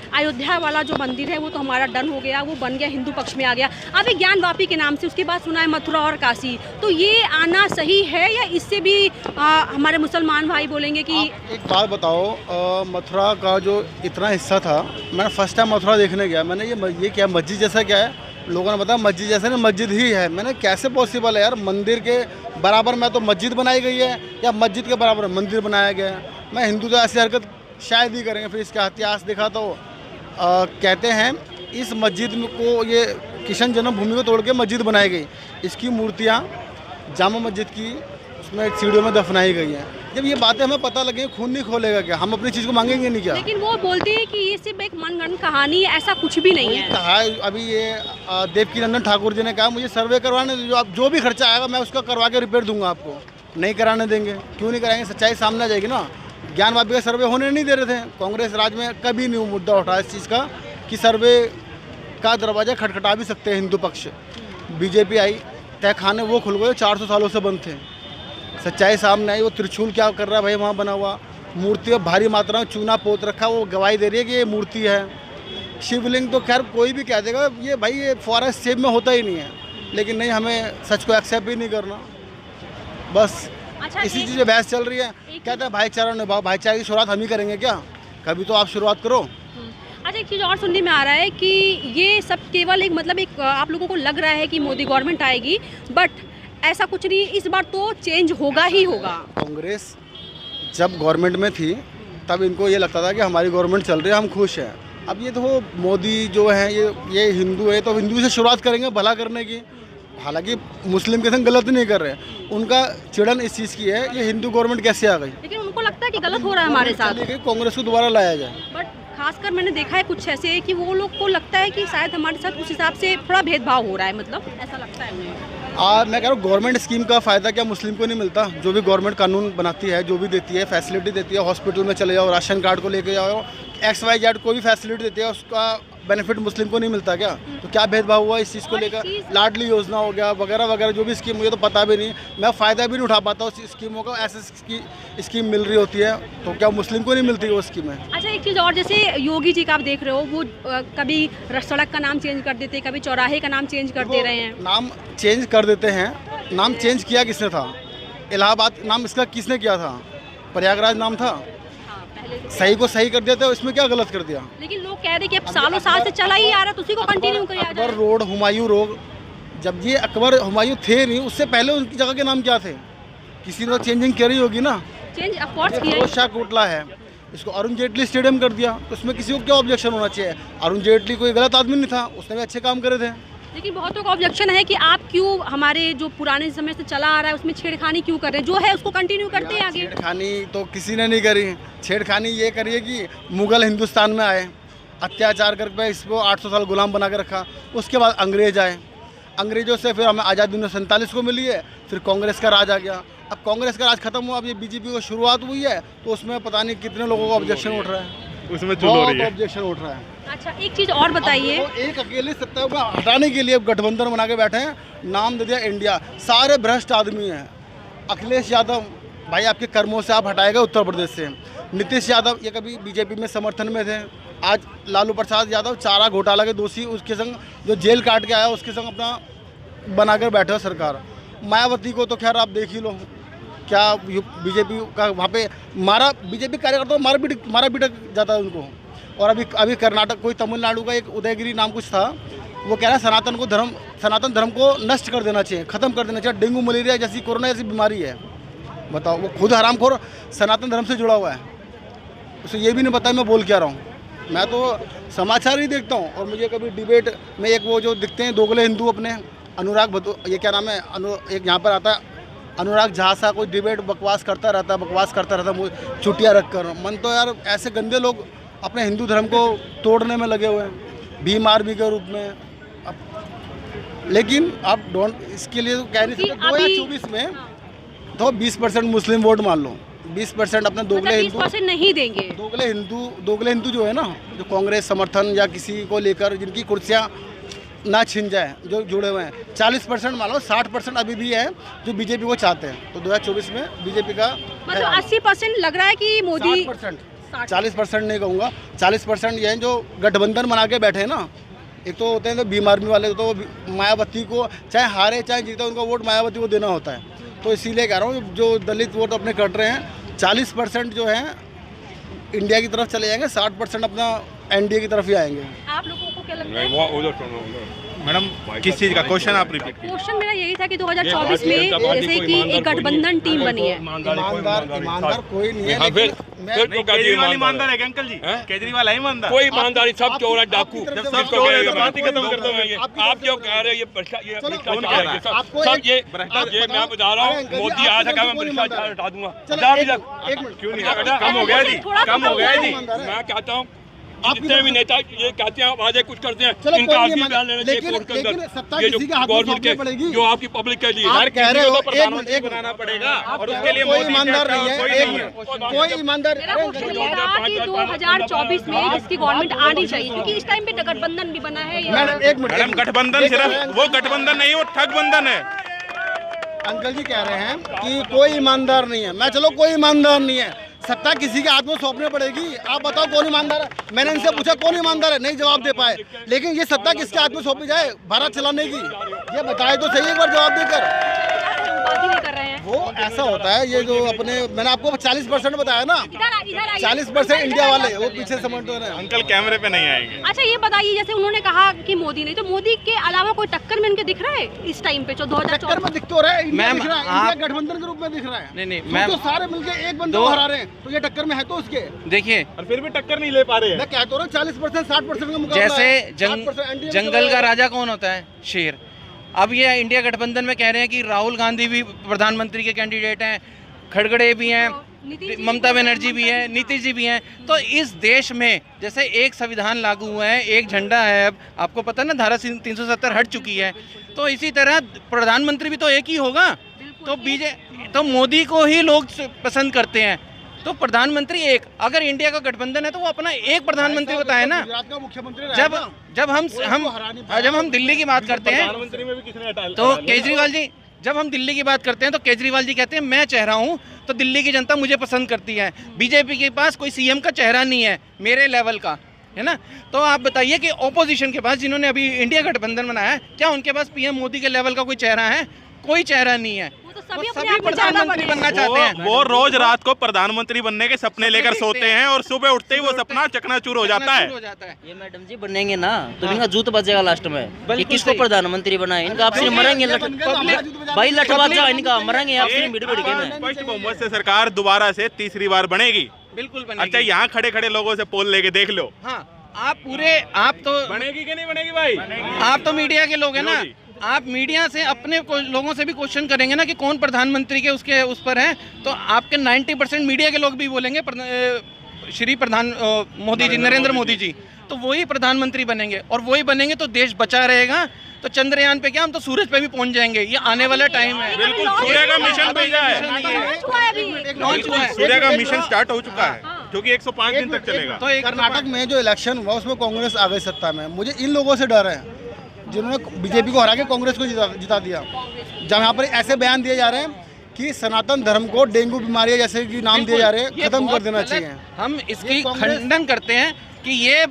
अयोध्या वाला जो मंदिर है वो तो हमारा डन हो गया, वो बन गया, हिंदू पक्ष में आ गया। अभी ज्ञान वापी के नाम से उसके बाद सुना है मथुरा और काशी, तो ये आना सही है या इससे भी हमारे मुसलमान भाई बोलेंगे कि एक बात बताओ, मथुरा का जो इतना हिस्सा था, मैं फर्स्ट टाइम मथुरा देखने गया, मैंने ये क्या मस्जिद जैसा क्या है, लोगों ने बताया मस्जिद जैसे ना मस्जिद ही है। मैंने कैसे पॉसिबल है यार, मंदिर के बराबर में तो मस्जिद बनाई गई है या मस्जिद के बराबर मंदिर बनाया गया है। मैं हिंदू तो ऐसी हरकत शायद ही करेंगे। फिर इसका इतिहास देखा तो कहते हैं इस मस्जिद को, ये किशन जन्मभूमि को तोड़ के मस्जिद बनाई गई। इसकी मूर्तियाँ जामा मस्जिद की उसमें सीढ़ियों में दफनाई गई हैं। जब ये बातें हमें पता लगे, खून नहीं खोलेगा क्या? हम अपनी चीज़ को मांगेंगे नहीं क्या? लेकिन वो बोलते हैं कि ये सिर्फ एक मनगढ़ंत कहानी है, ऐसा कुछ भी नहीं है। कहा अभी ये देवकीनंदन ठाकुर जी ने कहा मुझे सर्वे करवाने, जो भी खर्चा आएगा मैं उसका करवा के रिपेयर दूंगा आपको। नहीं कराने देंगे, क्यों नहीं कराएंगे? सच्चाई सामने आ जाएगी ना। ज्ञान वापी का सर्वे होने नहीं दे रहे थे, कांग्रेस राज में कभी नहीं मुद्दा उठा इस चीज़ का कि सर्वे का दरवाज़ा खटखटा भी सकते हैं हिंदू पक्ष। बीजेपी आई, तहखाने वो खुल गए 400 सालों से बंद थे। सच्चाई सामने आई। वो त्रिशूल क्या कर रहा है भाई वहाँ बना हुआ, मूर्ति भारी मात्रा में चूना पोत रखा, वो गवाही दे रही है कि ये मूर्ति है। शिवलिंग तो खैर कोई भी कह देगा ये भाई ये फॉरेस्ट सेब में होता ही नहीं है, लेकिन नहीं, हमें सच को एक्सेप्ट ही नहीं करना। बस अच्छा, इसी चीज़ में बहस चल रही है। कहते हैं भाईचारा निभाओ, भाईचारे की शुरुआत हम ही करेंगे क्या? कभी तो आप शुरुआत करो। अच्छा, एक चीज़ और सुनने में आ रहा है कि ये सब केवल एक मतलब एक आप लोगों को लग रहा है कि मोदी गवर्नमेंट आएगी, बट ऐसा कुछ नहीं, इस बार तो चेंज होगा ही होगा। कांग्रेस जब गवर्नमेंट में थी तब इनको ये लगता था कि हमारी गवर्नमेंट चल रही है, हम खुश हैं। अब ये तो मोदी जो है ये हिंदू है, तो हिंदू से शुरुआत करेंगे भला करने की। हालांकि मुस्लिम के संग गलत नहीं कर रहे, उनका चिड़न इस चीज़ की है ये हिंदू गवर्नमेंट कैसे आ गई। लेकिन उनको लगता है कि गलत हो रहा है हमारे साथ, कांग्रेस को दोबारा लाया जाए। बट खासकर मैंने देखा है कुछ ऐसे कि वो लोग को लगता है कि शायद हमारे साथ उस हिसाब से थोड़ा भेदभाव हो रहा है, मतलब ऐसा लगता है उन्हें। मैं कह रहा हूँ गवर्नमेंट स्कीम का फ़ायदा क्या मुस्लिम को नहीं मिलता? जो भी गवर्नमेंट कानून बनाती है, जो भी देती है, फैसिलिटी देती है, हॉस्पिटल में चले जाओ, राशन कार्ड को लेके जाओ, XYZ कोई भी फैसिलिटी देती है, उसका बेनिफिट मुस्लिम को नहीं मिलता क्या? तो क्या भेदभाव हुआ इस चीज़ को लेकर? लाडली योजना हो गया वगैरह वगैरह, जो भी स्कीम, मुझे तो पता भी नहीं, मैं फ़ायदा भी नहीं उठा पाता उस स्कीमों का। ऐसे स्कीम मिल रही होती है तो क्या मुस्लिम को नहीं मिलती वो स्कीमें? अच्छा, एक चीज़ और, जैसे योगी जी का आप देख रहे हो, वो कभी सड़क का नाम चेंज कर देते, कभी चौराहे का नाम चेंज कर दे रहे हैं। नाम चेंज कर देते हैं। नाम चेंज किया किसने था? इलाहाबाद नाम इसका किसने किया था? प्रयागराज नाम था, सही को सही कर दिया था, इसमें क्या गलत कर दिया? लेकिन लोग कह रहे कि अब सालों साल से चला ही आ रहा, तो उसी को कंटिन्यू करिए। अकबर रोड, हुमायूं रोड, जब ये अकबर हुमायूं थे नहीं, उससे पहले उनकी जगह के नाम क्या थे? किसी ने तो चेंजिंग करी होगी ना। चेंज ऑफ कोर्स किया। फिरोज शाह कोटला है, इसको अरुण जेटली स्टेडियम कर दिया, तो उसमें किसी को क्या ऑब्जेक्शन होना चाहिए? अरुण जेटली कोई गलत आदमी नहीं था, उसने भी अच्छे काम करे थे। लेकिन बहुतों का ऑब्जेक्शन है कि आप क्यों हमारे जो पुराने समय से चला आ रहा है उसमें छेड़खानी क्यों कर रहे हैं, जो है उसको कंटिन्यू करते हैं आगे। छेड़खानी तो किसी ने नहीं करी। छेड़खानी ये करी है कि मुगल हिंदुस्तान में आए, अत्याचार करके इसको 800 साल गुलाम बना के रखा। उसके बाद अंग्रेज आए, अंग्रेजों से फिर हमें आज़ादी 1947 को मिली है, फिर कांग्रेस का राज आ गया। अब कांग्रेस का राज खत्म हुआ, अब ये बीजेपी को शुरुआत हुई है, तो उसमें पता नहीं कितने लोगों का ऑब्जेक्शन उठ रहा है, उसमें चुल हो रही है, ऑब्जेक्शन उठ रहा है। अच्छा, एक चीज़ और बताइए, एक अकेले सत्ता को हटाने के लिए गठबंधन बना के बैठे हैं, नाम दे दिया इंडिया, सारे भ्रष्ट आदमी हैं। अखिलेश यादव भाई आपके कर्मों से आप हटाए गए उत्तर प्रदेश से। नीतीश यादव ये कभी बीजेपी में समर्थन में थे, आज लालू प्रसाद यादव चारा घोटाला के दोषी, उसके संग जो जेल काट के आया उसके संग अपना बनाकर बैठे हो सरकार। मायावती को तो खैर आप देख ही लो, क्या बीजेपी का वहाँ पे मारा, बीजेपी कार्यकर्ता मारा पीटा जाता है उनको। और अभी कर्नाटक, कोई तमिलनाडु का एक उदयगिरी नाम कुछ था, वो कह रहा है सनातन धर्म को नष्ट कर देना चाहिए, ख़त्म कर देना चाहिए। डेंगू मलेरिया जैसी, कोरोना जैसी बीमारी है, बताओ। वो खुद हरामखोर सनातन धर्म से जुड़ा हुआ है, उसे ये भी नहीं पता मैं बोल क्या रहा हूँ। मैं तो समाचार ही देखता हूँ, और मुझे कभी डिबेट में एक वो जो दिखते हैं दोगले हिंदू अपने, अनुराग ये क्या नाम है, एक यहाँ पर आता है अनुराग झा सा, कोई डिबेट बकवास करता रहता है छुट्टियाँ रख कर। मन तो यार ऐसे गंदे लोग अपने हिंदू धर्म को तोड़ने में लगे हुए हैं, भीम आर्मी के रूप में। लेकिन आप इसके लिए तो कह नहीं सकते 2024 में तो 20% मुस्लिम वोट मान लो, 20% अपने दोगले हिंदू 20% नहीं देंगे। दोगले हिंदू जो है ना, जो कांग्रेस समर्थन या किसी को लेकर जिनकी कुर्सियाँ ना छिन जाए, जो जुड़े हुए हैं, 40% मान लो, 60% अभी भी है जो बीजेपी को चाहते हैं। तो 2024 में बीजेपी का मतलब 80% लग रहा है कि मोदी 40% नहीं कहूँगा, 40% ये हैं जो गठबंधन बना के बैठे हैं ना। एक तो होते हैं तो भीम आर्मी वाले, तो मायावती को चाहे हारे चाहे जीते उनका वोट मायावती को देना होता है। तो इसीलिए कह रहा हूँ जो दलित वोट अपने कट रहे हैं, 40% जो है इंडिया की तरफ चले जाएंगे, 60% अपना एनडीए की तरफ ही आएंगे। आप लोगों को क्या लगता है? मैडम किस चीज़ का क्वेश्चन आप रिपीट? क्वेश्चन मेरा यही था कि 2024 में जैसे कि एक गठबंधन टीम बनी है, ईमानदार कोई नहीं है, फिर केजरीवाल ईमानदार है अंकल जी? केजरीवाल है ईमानदार? कोई ईमानदारी, सब चोर है, डाकू, सब चोर है तो बात ही खत्म कर दो। आप जो कह रहे हैं ये भ्रष्टाचार है, सब ये मैं बता रहा हूँ, मोदी आया था क्या मैं भ्रष्टाचार हटा दूंगा। क्यों नहीं? कम हो गया जी, कम हो गया जी। मैं कहता हूँ जितने भी नेता ये कहते हैं आवाजें कुछ करते हैं, इनका आखिरी बयान लेना चाहिए कोर्ट के अंदर। ये जो गवर्नमेंट के जो आपकी पब्लिक के लिए आप कह रहे हो, प्रधानमंत्री बनाना पड़ेगा और उसके लिए कोई ईमानदार नहीं है, कोई ईमानदार। मेरा क्वेश्चन ये था कि 2024 में जिसकी गवर्नमेंट आनी चाहिए, क्योंकि इस टाइम पे गठबंधन भी बना है। मैडम गठबंधन सिर्फ वो गठबंधन नहीं, वो ठगबंधन है। अंकल जी कह रहे हैं कि कोई ईमानदार नहीं है। मैं चलो कोई ईमानदार नहीं है, सत्ता किसी के हाथ में सौंपने पड़ेगी। आप बताओ कौन ईमानदार है? मैंने इनसे पूछा कौन ईमानदार है, नहीं जवाब दे पाए। लेकिन ये सत्ता किसके हाथ में सौंपी जाए भारत चलाने की, ये बताए तो सही एक बार जवाब देकर। बात ही नहीं कर रहे हैं। वो ऐसा होता है, ये जो अपने मैंने आपको 40% बताया ना, 40% इंडिया वाले वो पीछे समझते हैं। अंकल कैमरे पे नहीं आएंगे। अच्छा ये बताइए, जैसे उन्होंने कहा कि मोदी नहीं, तो मोदी के अलावा कोई टक्कर में इनके दिख रहा है इस टाइम पे जो 2024 में दिख तो रहा है, इंडिया मैम, दिख रहा है, आप- इंडिया गठबंधन के रूप में दिख रहा है। नहीं मैम, तो सारे मिलके एक बंदे को हरा रहे हैं, तो ये टक्कर में है तो उसके। देखिए और फिर भी टक्कर नहीं ले पा रहे हैं। मैं कहता हूँ 40% 60% का मुकाबला जैसे है। 60% जंगल का राजा कौन होता है? शेर। अब ये इंडिया गठबंधन में कह रहे हैं कि राहुल गांधी भी प्रधानमंत्री के कैंडिडेट हैं, खड़गड़े भी हैं, ममता बनर्जी भी है, नीतीश जी भी हैं। तो इस देश में जैसे एक संविधान लागू हुआ है, एक झंडा है, अब आपको पता है ना धारा 370 हट चुकी है, तो इसी तरह प्रधानमंत्री भी तो एक ही होगा। तो मोदी को ही लोग पसंद करते हैं, तो प्रधानमंत्री एक। अगर इंडिया का गठबंधन है तो वो अपना एक प्रधानमंत्री बताए ना। गुजरात का मुख्यमंत्री जब हम दिल्ली की बात करते हैं प्रधानमंत्री में भी किसने हटा तो केजरीवाल जी, जब हम दिल्ली की बात करते हैं तो केजरीवाल जी कहते हैं मैं चेहरा हूं तो दिल्ली की जनता मुझे पसंद करती है। बीजेपी के पास कोई सीएम का चेहरा नहीं है मेरे लेवल का, है ना। तो आप बताइए कि ओपोजिशन के पास, जिन्होंने अभी इंडिया गठबंधन बनाया है, क्या उनके पास पीएम मोदी के लेवल का कोई चेहरा है? कोई चेहरा नहीं है। सभी वो अपने सभी आप में ज्यादा प्रधानमंत्री बने बनना चाहते हैं। वो रोज रात को प्रधानमंत्री बनने के सपने लेकर देखते सोते हैं। हैं और सुबह उठते ही वो सपना चकनाचूर हो जाता है। ये मैडम जी बनेंगे ना तो इनका जूत बजेगा लास्ट में कि बिल्कुल किसको सही। प्रधानमंत्री बनाए। इनका आपसे मरेंगे भाई, लठबाज जाओ इनका, मरेंगे आपसे भिड़ भिड़ के ना। स्पष्ट बहुमत से सरकार दोबारा से तीसरी बार बनेगी। बिल्कुल अच्छा, बनेगी। यहाँ खड़े खड़े लोगों से पोल लेके देख लो, हाँ, आप तो बनेगी कि नहीं बनेगी भाई? आप तो मीडिया के लोग हैं ना, लो जी। आप मीडिया से अपने लोगों से भी क्वेश्चन करेंगे ना कि कौन प्रधानमंत्री के उसके उस पर है, तो आपके 90% मीडिया के लोग भी बोलेंगे श्री मोदी जी, नरेंद्र मोदी जी, तो वही प्रधानमंत्री बनेंगे। और वही बनेंगे तो देश बचा रहेगा। तो चंद्रयान पे क्या, हम तो सूरज पे भी पहुंच जाएंगे। ये आने वाला टाइम है। बिल्कुल, सूर्य का मिशन भेजा है, लॉन्च हुआ है अभी। लॉन्च हुआ है। सूर्य का मिशन स्टार्ट हो चुका है जो कि 105 दिन तक चलेगा। तो एक कर्नाटक में जो इलेक्शन हुआ उसमें कांग्रेस आ गई सत्ता में। मुझे इन लोगों से डर है जिन्होंने बीजेपी को हरा के कांग्रेस को जिता दिया। जब यहाँ पर ऐसे बयान दिए जा रहे हैं कि सनातन धर्म को डेंगू बीमारी जैसे कि नाम दिए जा रहे हैं, ये खत्म कर बहुत देना गलत- चाहिए। हम इसकी ये कांग्रेस- खंडन करते हैं कि ये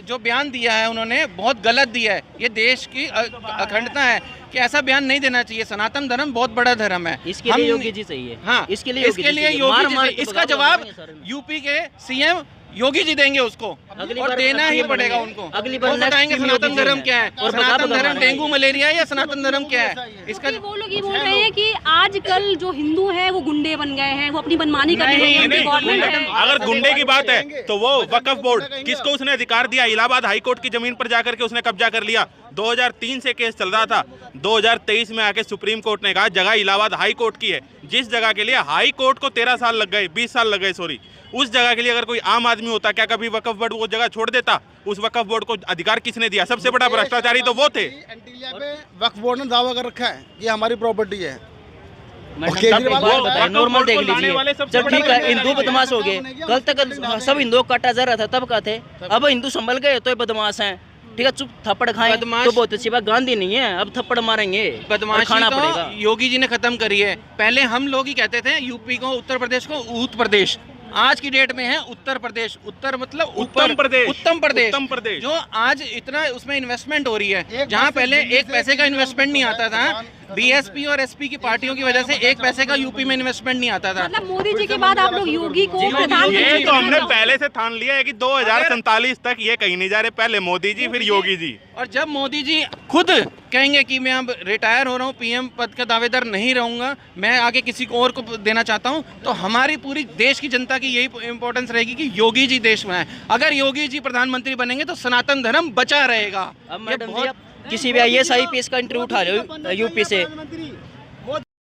जो बयान दिया है उन्होंने बहुत गलत दिया है। ये देश की अखंडता है कि ऐसा बयान नहीं देना चाहिए। सनातन धर्म बहुत बड़ा धर्म है। इसके लिए योगी जी चाहिए। हाँ, इसके लिए योगी जी चाहिए। योगी मार जी मार चाहिए। के इसका भगा जवाब देंगे सारे में। यूपी के सीएम योगी जी देंगे उसको, अगली और बार देना ही अगली पड़ेगा बार उनको। अगली बार वो next बताएंगे team सनातन योगी जी धर्म है। क्या है, और सनातन भगा धर्म मारेंगे। डेंगू मलेरिया है या सनातन धर्म क्या है। इसका क्योंकि वो लोग ये बोल रहे हैं कि आजकल जो हिंदू है वो गुंडे बन गए हैं, वो अपनी मनमानी कर रहे हैं, नहीं, गवर्नमेंट है। अगर गुंडे की बात है तो वो वक्फ बोर्ड, किसको उसने अधिकार दिया? इलाहाबाद हाई कोर्ट की जमीन पर जाकर के उसने कब्जा कर लिया। 2003 से केस चल रहा था। 2023 में आके सुप्रीम कोर्ट ने कहा जगह इलाहाबाद हाई कोर्ट की है। जिस जगह के लिए हाई कोर्ट को 13 साल लग गए, 20 साल लग गए सॉरी, उस जगह के लिए अगर कोई आम आदमी होता क्या कभी वक्फ बोर्ड वो जगह छोड़ देता? उस वक्फ बोर्ड को अधिकार किसने दिया? सबसे बड़ा भ्रष्टाचारी तो वो थे। एंटीलिया पे वक्फ बोर्ड ने दावा कर रखा है कि हमारी प्रॉपर्टी है। मैडम, केजरीवाल एक बात वो बताइए, नॉर्मल देख लाने वाले लीजिए। सबसे जब बड़े ठीक है बदमाश हिंदू बदमाश हो गए, कल तक सब हिंदू काटा जा रहा था तब का थे, अब हिंदू संभल गए तो ये बदमाश हैं। ठीक है, चुप थप्पड़ खाएं बदमाश- तो बहुत अच्छी बात। गांधी नहीं है, अब थप्पड़ मारेंगे, बदमाशी खाना तो पड़ेगा। योगी जी ने खत्म करी है। पहले हम लोग ही कहते थे यूपी को, उत्तर प्रदेश को ऊत प्रदेश, आज की डेट में है उत्तर प्रदेश। उत्तर मतलब उत्तम प्रदेश। उत्तम प्रदेश, उत्तम प्रदेश जो आज इतना उसमें इन्वेस्टमेंट हो रही है, जहाँ पहले एक पैसे का इन्वेस्टमेंट नहीं आता था। बीएसपी और एसपी की पार्टियों की वजह से एक पैसे का यूपी में इन्वेस्टमेंट नहीं आता था। मतलब मोदी जी के बाद आप लोग योगी को ये प्रधानमंत्री तो हमने पहले से ठान लिया है कि 2047 तक ये कहीं नहीं जा रहे, पहले मोदी जी फिर योगी जी। और जब मोदी जी खुद कहेंगे कि मैं अब रिटायर हो रहा हूँ, पीएम पद का दावेदार नहीं रहूंगा, मैं आगे किसी को और को देना चाहता हूँ, तो हमारी पूरी देश की जनता की यही इंपॉर्टेंस रहेगी कि योगी जी देश में आए। अगर योगी जी प्रधानमंत्री बनेंगे तो सनातन धर्म बचा रहेगा। अब मैडम जी आप किसी भी IAS IPS का इंटरव्यू उठा लो यूपी से,